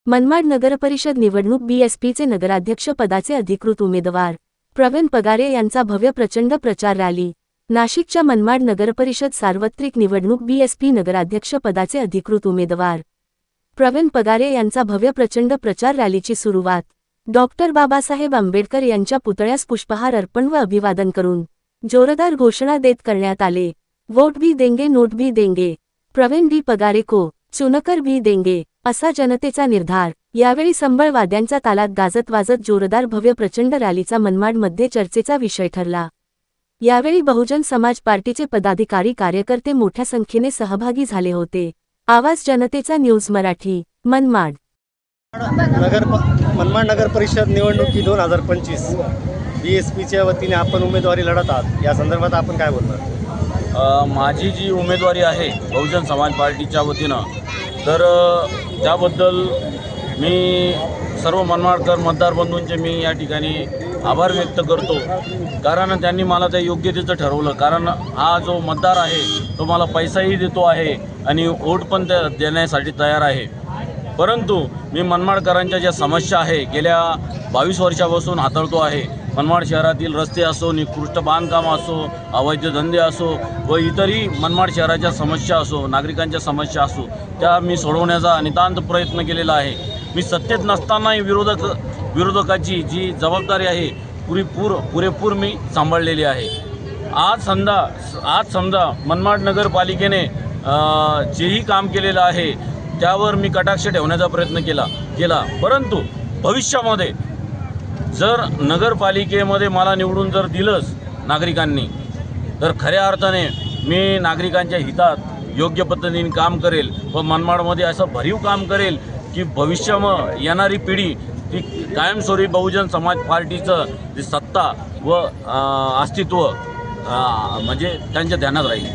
मनमाड नगरपरिषद निवडणूक बीएसपीचे नगराध्यक्ष पदाचे अधिकृत उमेदवार प्रवीण पगारे यांचा भव्य प्रचंड प्रचार रॅली। नाशिकच्या मनमाड नगरपरिषद सार्वत्रिक निवडणूक बीएसपी नगराध्यक्ष पदाचे अधिकृत उमेदवार प्रवीण पगारे यांचा भव्य प्रचंड प्रचार रॅलीची सुरुवात डॉक्टर बाबासाहेब आंबेडकर यांच्या पुतळ्यास पुष्पहार अर्पण व अभिवादन करून जोरदार घोषणा देत करण्यात आले। वोट भी देंगे नोट भी देंगे, प्रवीण डी पगारे को चुनकर भी देंगे, असा जनतेचा निर्धार। यावेळी संबळ वाद्यांच्या तालात गाजत वाजत जोरदार भव्य प्रचंड रॅलीचा मनमाडमध्ये चर्चेचा विषय ठरला। यावेळी बहुजन समाज पार्टीचे पदाधिकारी कार्यकर्ते मोठ्या संख्येने सहभागी झाले होते। आवाज जनतेचा न्यूज मराठी मनमाड। मनमाड नगर परिषद निवडणुकी 2025 बीएसपीच्या वतीने आपण उमेदवारी लढत आहात, या संदर्भात आपण काय बोलणार? माझी जी उमेदवारी आहे बहुजन समाज पार्टीच्या वतीनं, तर त्याबद्दल मी सर्व मनमाडकर मतदार बंधूंचे मी या ठिकाणी आभार व्यक्त करतो, कारण त्यांनी मला त्या योग्यतेचं ठरवलं। कारण हा जो मतदार आहे तो मला पैसाही देतो आहे आणि वोट पण देण्यासाठी तयार आहे। परंतु मी मनमाडकरांच्या ज्या समस्या आहे गेल्या 22 वर्षापासून हाताळतो आहे। मनमाड शहरातील रस्ते असो, निकृष्ट बांधकाम असो, अवैध धंदे असो व इतरही मनमाड शहराच्या समस्या असो, नागरिकांच्या समस्या असो, त्या मी सोडवण्याचा नितांत प्रयत्न केलेला आहे। मी सत्तेत नसतानाही विरोधकाची जी जबाबदारी आहे पुरेपूर मी सांभाळलेली आहे। आज समजा मनमाड नगरपालिकेने जेही काम केलेलं आहे त्यावर मी कटाक्ष ठेवण्याचा प्रयत्न केला। परंतु भविष्यामध्ये जर नगरपालिकेमध्ये मला निवडून जर दिलंच नागरिकांनी, तर खऱ्या अर्थाने मी नागरिकांच्या हितात योग्य पद्धतीने काम करेल व मनमाडमध्ये असं भरीव काम करेल की भविष्यामध्ये येणारी पिढी ती कायमस्वरूपी बहुजन समाज पार्टीचं जी सत्ता व अस्तित्व म्हणजे त्यांच्या ध्यानात राहील।